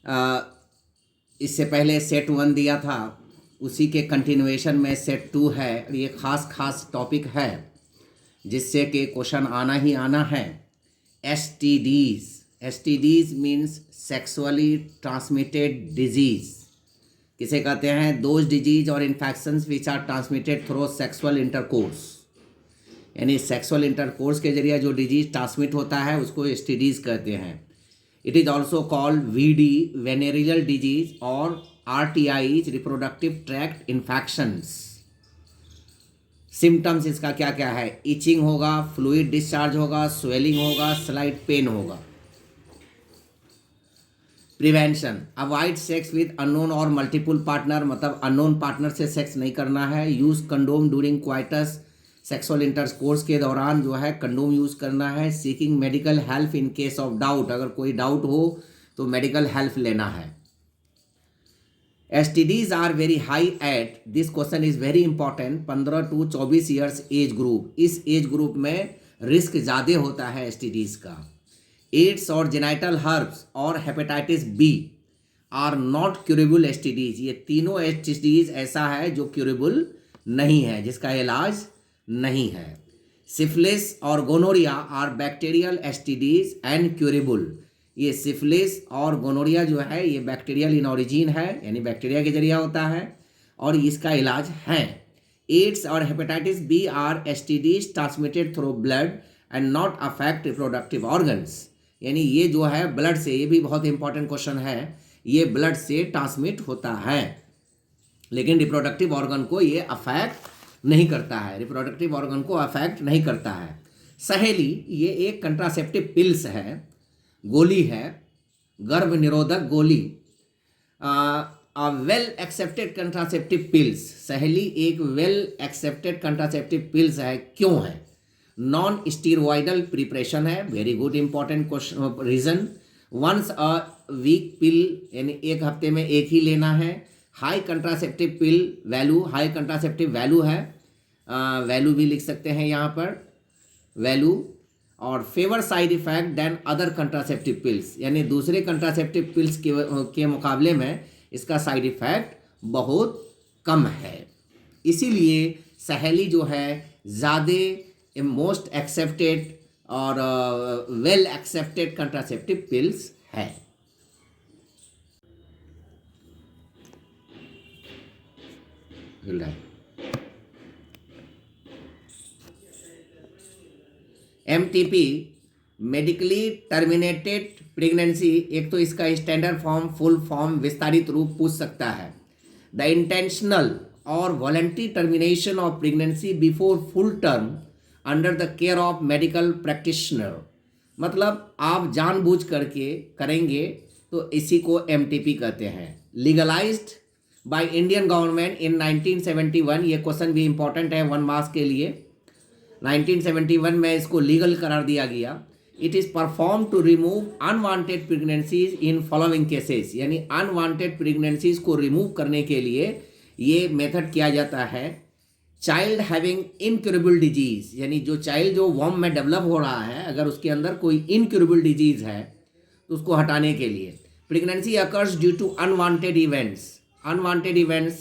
अ, इससे पहले सेट 1 दिया था, उसी के कंटिन्यूएशन में सेट 2 है। और ये खास टॉपिक है जिससे कि क्वेश्चन आना ही आना है। STDs. STDs means sexually transmitted disease. किसे कहते हैं? दोज डिजीज और infections which are transmitted through sexual intercourse, यानी सेक्सुअल इंटरकोर्स के जरिए जो डिजीज ट्रांसमिट होता है उसको एसटीडीज कहते हैं। It is also called VD, venereal disease, और RTIs, reproductive tract infections. Symptoms इसका क्या क्या है? इचिंग होगा, फ्लूइड डिस्चार्ज होगा, स्वेलिंग होगा, स्लाइट पेन होगा। Prevention: avoid sex with unknown और मल्टीपल पार्टनर, मतलब अननोन पार्टनर से सेक्स नहीं करना है। Use condom during coitus, sexual intercourse के दौरान जो है कंडोम यूज़ करना है। Seeking medical help in case of doubt, अगर कोई डाउट हो तो मेडिकल हेल्प लेना है। STDs are very high at, this question is very important, 15 to 24 years age group. इस एज ग्रुप में रिस्क ज़्यादा होता है STDs का। एड्स और जेनाइटल हर्ब्स और hepatitis B are not curable STDs। ये तीनों STDs ऐसा है जो क्यूरेबल नहीं है, जिसका इलाज नहीं है। सिफिलिस और gonorrhoea are bacterial STDs and curable. ये सिफिलिस और गोनोरिया जो है ये बैक्टीरियल इन ओरिजिन है, यानी बैक्टीरिया के जरिए होता है और इसका इलाज है। एड्स और hepatitis B are STDs transmitted through blood and not affect reproductive organs, यानी ये जो है ब्लड से, ये भी बहुत इंपॉर्टेंट क्वेश्चन है, ये ब्लड से ट्रांसमिट होता है लेकिन रिप्रोडक्टिव ऑर्गन को ये अफेक्ट नहीं करता है, रिप्रोडक्टिव ऑर्गन को अफेक्ट नहीं करता है। सहेली ये एक कंट्रासेप्टिव पिल्स है, गोली है, गर्भ निरोधक गोली। वेल एक्सेप्टेड कंट्रासेप्टिव पिल्स, सहेली एक वेल एक्सेप्टेड कंट्रासेप्टिव पिल्स है। क्यों है? नॉन स्टीरॉयडल प्रिपरेशन है, very good important question reason. Once a week pill, यानी एक हफ्ते में एक ही लेना है। High contraceptive pill value, high contraceptive value है, वैल्यू भी लिख सकते हैं यहाँ पर, वैल्यू। और fewer side effect than other contraceptive pills, यानी दूसरे कंट्रासेप्टिव पिल्स के मुकाबले में इसका साइड इफेक्ट बहुत कम है। इसीलिए सहेली जो है ज़्यादा मोस्ट एक्सेप्टेड और वेल एक्सेप्टेड कंट्रासेप्टिव पिल्स है। MTP, मेडिकली टर्मिनेटेड प्रेगनेंसी, एक तो इसका स्टैंडर्ड फॉर्म, फुल फॉर्म, विस्तारित रूप पूछ सकता है। द इंटेंशनल और voluntary termination of pregnancy before full term under the care of medical practitioner, मतलब आप जानबूझ करके करेंगे तो इसी को MTP कहते हैं। Legalised by Indian government in 1971, ये क्वेश्चन भी इंपॉर्टेंट है 1 मार्क्स के लिए। 1971 में इसको लीगल करार दिया गया। It is perform to remove unwanted pregnancies in following cases, यानी अनवांटेड प्रेगनेंसीज को रिमूव करने के लिए ये मेथड किया जाता है। चाइल्ड हैविंग इनक्यूरेबल डिजीज, यानी जो चाइल्ड जो वॉम में डेवलप हो रहा है, अगर उसके अंदर कोई इनक्यूरेबल डिजीज है तो उसको हटाने के लिए। Pregnancy occurs due to unwanted events, unwanted events.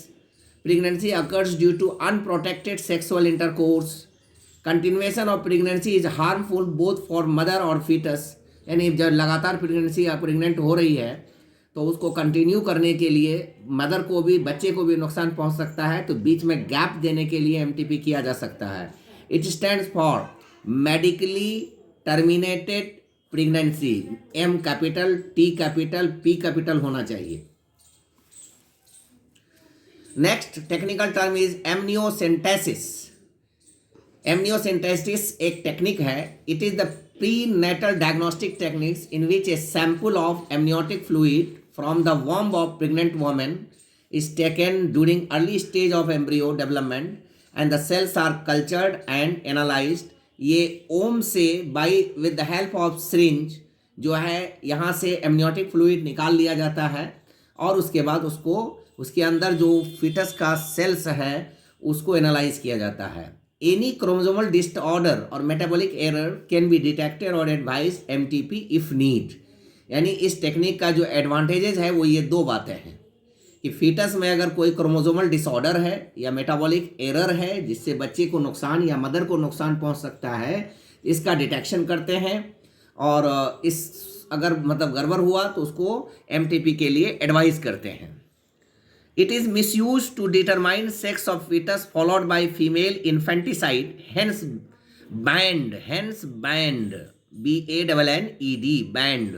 Pregnancy occurs due to unprotected sexual intercourse. Continuation of pregnancy is harmful both for mother और फीटस, यानी जब लगातार प्रेगनेंसी या प्रेग्नेंट हो रही है तो उसको कंटिन्यू करने के लिए मदर को भी, बच्चे को भी नुकसान पहुंच सकता है, तो बीच में गैप देने के लिए MTP किया जा सकता है। It stands for medically terminated pregnancy, M capital, T capital, P capital होना चाहिए। Next technical term is amniocentesis. Amniocentesis एक टेक्निक है। It is the prenatal diagnostic techniques in which a sample of amniotic fluid from the womb of pregnant women is taken during early stage of embryo development and the cells are cultured and analysed. ये womb से by with the help of syringe जो है यहाँ से amniotic fluid निकाल लिया जाता है और उसके बाद उसको, उसके अंदर जो फिटस का सेल्स है उसको एनालाइज किया जाता है। एनी क्रोमोसोमल डिसऑर्डर और metabolic error can be detected और एडवाइज MTP इफ नीड। यानी इस टेक्निक का जो एडवांटेजेस है वो ये दो बातें हैं कि फीटस में अगर कोई क्रोमोसोमल डिसऑर्डर है या मेटाबॉलिक एरर है जिससे बच्चे को नुकसान या मदर को नुकसान पहुंच सकता है, इसका डिटेक्शन करते हैं और इस अगर मतलब गड़बड़ हुआ तो उसको एमटीपी के लिए एडवाइस करते हैं। It is misused to determine sex of fetus followed by female infanticide, hence banned, BANNED, banned।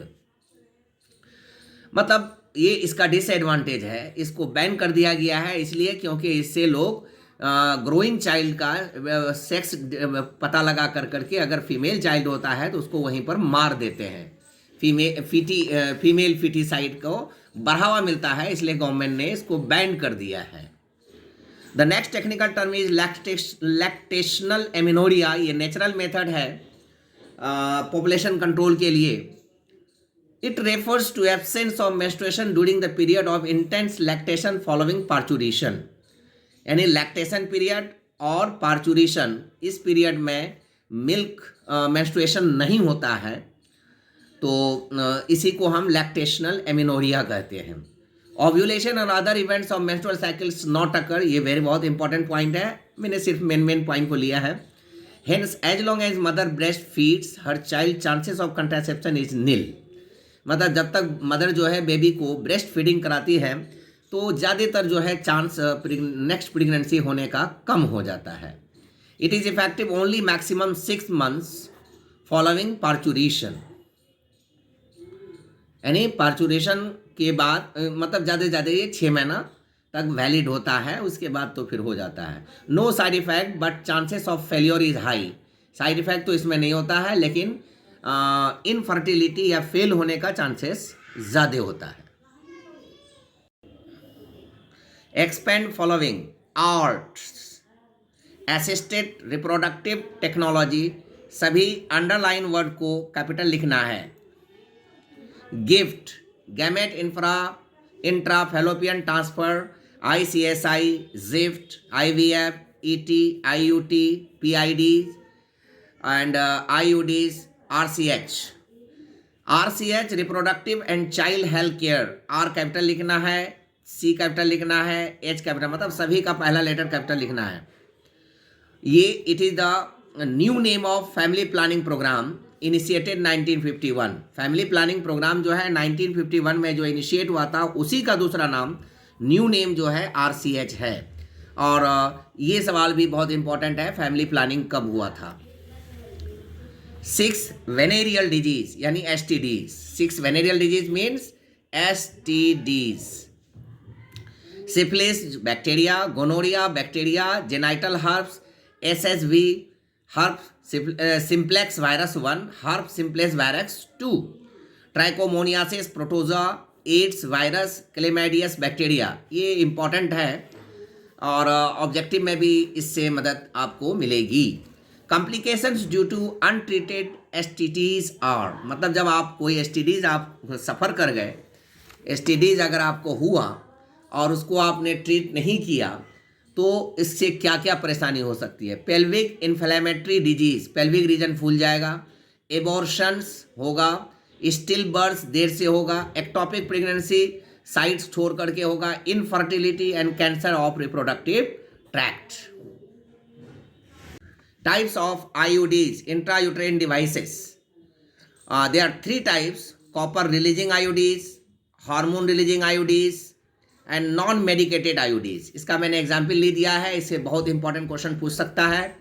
मतलब ये इसका डिसएडवांटेज है, इसको बैन कर दिया गया है इसलिए क्योंकि इससे लोग ग्रोइंग चाइल्ड का सेक्स पता लगा कर करके अगर फीमेल चाइल्ड होता है तो उसको वहीं पर मार देते हैं। फीमेल फिटिसाइड को बढ़ावा मिलता है, इसलिए गवर्नमेंट ने इसको बैन कर दिया है। The next technical term is lactational amenorrhoea. ये नेचुरल मेथड है पॉपुलेशन कंट्रोल के लिए। It refers to absence of menstruation during the period of intense lactation following parturition. यानी लैक्टेशन पीरियड और पार्चुरेशन, इस पीरियड में मिल्क मेंस्ट्रुएशन नहीं होता है, तो इसी को हम लैक्टेशनल एमिनोरिया कहते हैं। ओव्यूलेशन और other events of menstrual cycles not occur, ये वेरी बहुत इंपॉर्टेंट पॉइंट है, मैंने सिर्फ मेन पॉइंट को लिया है। Hence as long as mother breast feeds her child chances of contraception is nil. मतलब जब तक मदर जो है बेबी को ब्रेस्ट फीडिंग कराती है तो ज़्यादातर जो है चांस नेक्स्ट प्रेगनेंसी होने का कम हो जाता है। It is effective only maximum 6 months following parturition. यानी पार्चुरेशन के बाद मतलब ज़्यादा से ज़्यादा ये 6 महीना तक वैलिड होता है, उसके बाद तो फिर हो जाता है। No side effect but chances of failure is high. Side effect तो इसमें नहीं होता है, लेकिन इनफर्टिलिटी या फेल होने का चांसेस ज़्यादा होता है। Expand following arts assisted reproductive technology, सभी अंडरलाइन वर्ड को कैपिटल लिखना है। Gift, gamete intra fallopian transfer, ICSI, gift, IVF, ET, IUT, PIDs and IUDs, RCH reproductive and child health care. R capital लिखना है, C capital लिखना है, H capital, मतलब सभी का पहला लेटर कैपिटल लिखना है। ये it is the new name of family planning programme initiated 1951। Family planning programme जो है 1951 में जो इनिशिएट हुआ था, उसी का दूसरा नाम न्यू नेम जो है RCH है। और ये सवाल भी बहुत इंपॉर्टेंट है, फैमिली प्लानिंग कब हुआ था। 6 वेनेरियल डिजीज यानी STDs। 6 venereal disease means STDs। Syphilis bacteria, gonorrhoea bacteria, genital herpes, SSV herpes simplex virus 1, herpes simplex virus 2, trichomoniasis protozoa, AIDS virus, chlamydia bacteria. ये इंपॉर्टेंट है और ऑब्जेक्टिव में भी इससे मदद आपको मिलेगी। Complications due to untreated STDs are, मतलब जब आप कोई STDs आप सफ़र कर गए, STDs अगर आपको हुआ और उसको आपने ट्रीट नहीं किया तो इससे क्या क्या परेशानी हो सकती है। Pelvic inflammatory disease, pelvic region फूल जाएगा, एबॉर्शंस होगा, स्टिल बर्थ देर से होगा, एक्टोपिक प्रेगनेंसी साइट्स छोड़ करके होगा, infertility and cancer of reproductive tract. Types of IUDs, intrauterine devices. There are 3 types: copper releasing IUDs, hormone releasing IUDs and non medicated IUDs। इसका मैंने एग्जाम्पल ले दिया है, इससे बहुत इंपॉर्टेंट क्वेश्चन पूछ सकता है।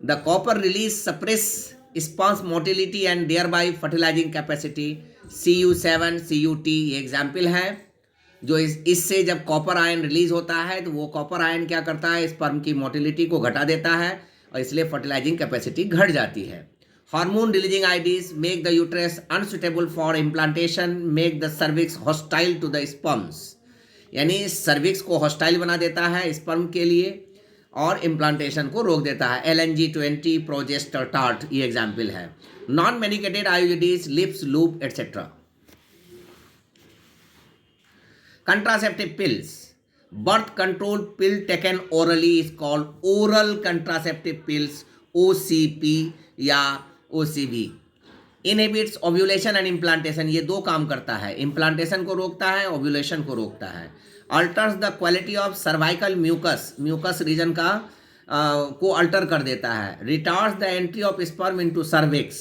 The copper release suppress sperms motility and thereby fertilising capacity, CU7 CUT ये एग्जाम्पल है। जो इससे जब कॉपर आयन रिलीज होता है तो वो कॉपर आयन क्या करता है, स्पर्म की मोटिलिटी को घटा देता है और इसलिए फर्टिलाइजिंग कैपेसिटी घट जाती है। Hormone releasing IUDs make the uterus unsuitable for implantation, make the cervix hostile to the sperms, यानी सर्विक्स को हॉस्टाइल बना देता है स्पर्म के लिए और इम्प्लांटेशन को रोक देता है। LNG20 प्रोजेस्टेटार्ट ये एग्जाम्पल है। Non medicated IUDs lips loop etcetera. Contraceptive pills, birth control pill taken orally is called oral contraceptive pills, OCP या OCV। Inhibits ovulation and implantation, ये दो काम करता है, इम्प्लांटेशन को रोकता है, ओव्यूलेशन को रोकता है। Alters the quality of cervical mucus, mucus reason का को अल्टर कर देता है। Retards the entry of sperm into cervix,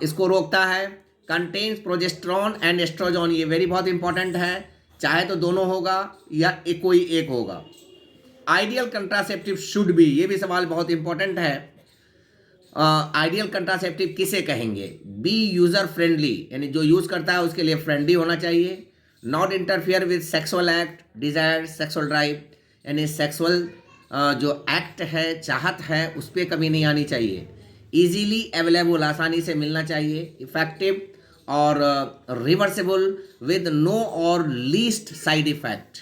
इसको रोकता है। कंटेन्स प्रोजेस्टेरॉन एंड एस्ट्रोजन, ये वेरी बहुत इंपॉर्टेंट है, चाहे तो दोनों होगा या कोई एक होगा। आइडियल कंट्रासेप्टिव शुड बी, ये भी सवाल बहुत इंपॉर्टेंट है। आइडियल कंट्रासेप्टिव किसे कहेंगे? बी यूजर फ्रेंडली, यानी जो यूज करता है उसके लिए फ्रेंडली होना चाहिए। Not interfere with sexual act, desire, sexual drive, यानी सेक्सुअल जो एक्ट है, चाहत है, उस पर कमी नहीं आनी चाहिए। इजीली अवेलेबल, आसानी से मिलना चाहिए। इफेक्टिव और रिवर्सिबल विद नो और least side effect.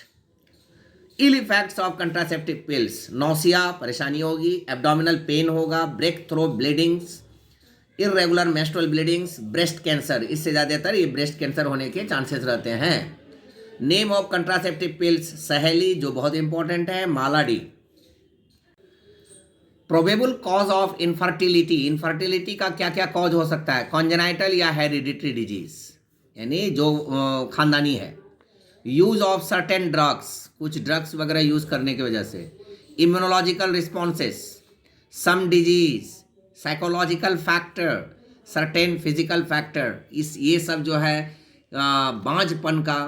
Ill effects of contraceptive pills, nausea, परेशानी होगी, एब्डोमिनल पेन होगा, breakthrough bleedings, irregular menstrual bleedings, breast cancer, इससे ज़्यादातर ये ब्रेस्ट कैंसर होने के चांसेस रहते हैं। नेम ऑफ कंट्रासेप्टिव पिल्स, सहेली, जो बहुत इंपॉर्टेंट है, malady. Probable cause of infertility, infertility का क्या क्या कॉज हो सकता है? कॉन्जेनाइटल या हेरिडिटरी डिजीज, यानी जो खानदानी है। यूज ऑफ सर्टेन ड्रग्स, कुछ ड्रग्स वगैरह यूज करने की वजह से। Immunological responses, some disease, psychological factor, certain physical factor, ये सब जो है बांझपन का,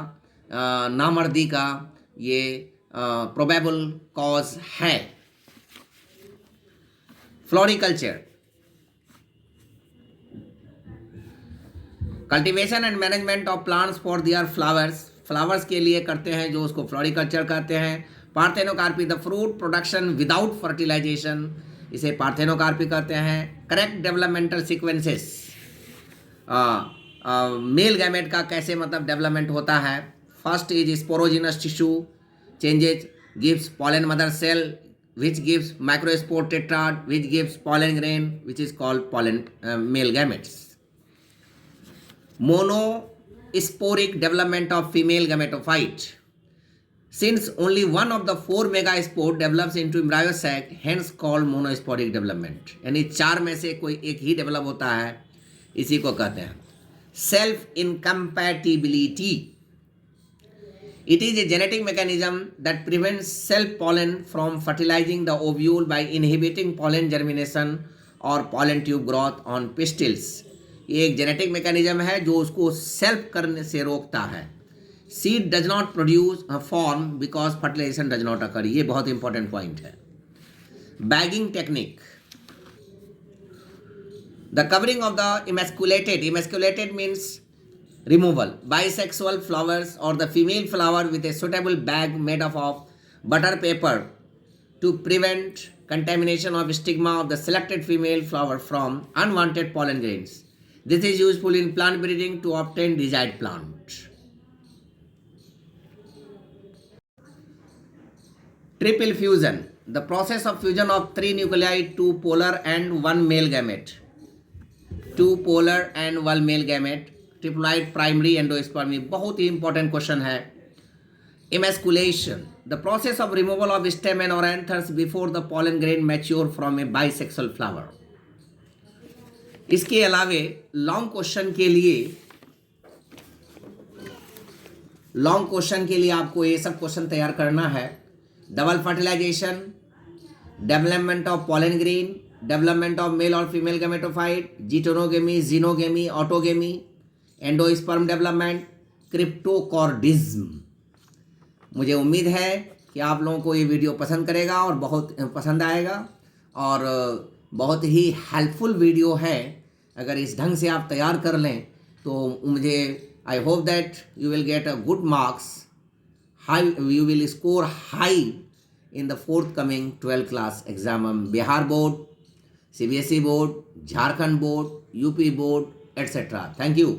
नामर्दी का, ये प्रोबेबल कॉज है। Floriculture, cultivation and management of plants for their flowers, flowers के लिए करते हैं जो उसको फ्लोरिकल्चर कहते हैं। Parthenocarpy, the fruit production without fertilisation, इसे पार्थेनोकार्पी कहते हैं। Correct developmental sequences, male gamete का कैसे मतलब डेवलपमेंट होता है? First is sporogenous tissue changes, gives pollen mother cell which gives microspore tetrad, which gives pollen grain, which is called pollen male gametes. Monosporic development of female gametophyte, since only one of the 4 megaspore develops into embryo sac, hence called monosporic development, यानी 4 में से कोई एक ही develop होता है, इसी को कहते हैं। Self incompatibility, it is a genetic mechanism that prevents self-pollen from fertilizing the ovule by inhibiting pollen germination or pollen tube growth on pistils. ये एक जेनेटिक मैकेनिज्म है जो उसको सेल्फ करने से रोकता है। Seed does not produce form because fertilisation does not occur, ये बहुत इंपॉर्टेंट पॉइंट है। Bagging technique, the covering of the emasculated, emasculated means removal, bisexual flowers or the female flower with a suitable bag made up of butter paper to prevent contamination of stigma of the selected female flower from unwanted pollen grains. This is useful in plant breeding to obtain desired plant. Triple fusion, the process of fusion of 3 nuclei, 2 polar and 1 male gamete. 2 polar and 1 male gamete, triploid primary endosperm, बहुत ही important question है। Emasculation, the process of removal of stamen और anthers before the pollen grain mature from a bisexual flower. इसके अलावे long question के लिए आपको ये सब क्वेश्चन तैयार करना है। Double fertilisation, development of pollen grain, development of male और female gametophyte, geitonogamy, xenogamy, autogamy, endosperm development, cryptorchidism. मुझे उम्मीद है कि आप लोगों को ये वीडियो पसंद करेगा और बहुत पसंद आएगा और बहुत ही हेल्पफुल वीडियो है। अगर इस ढंग से आप तैयार कर लें तो मुझे I hope that you will get a good marks, high you will score high in the fourth coming 12th class exam, Bihar board, CBSE board, Jharkhand board, UP board, etc. Thank you.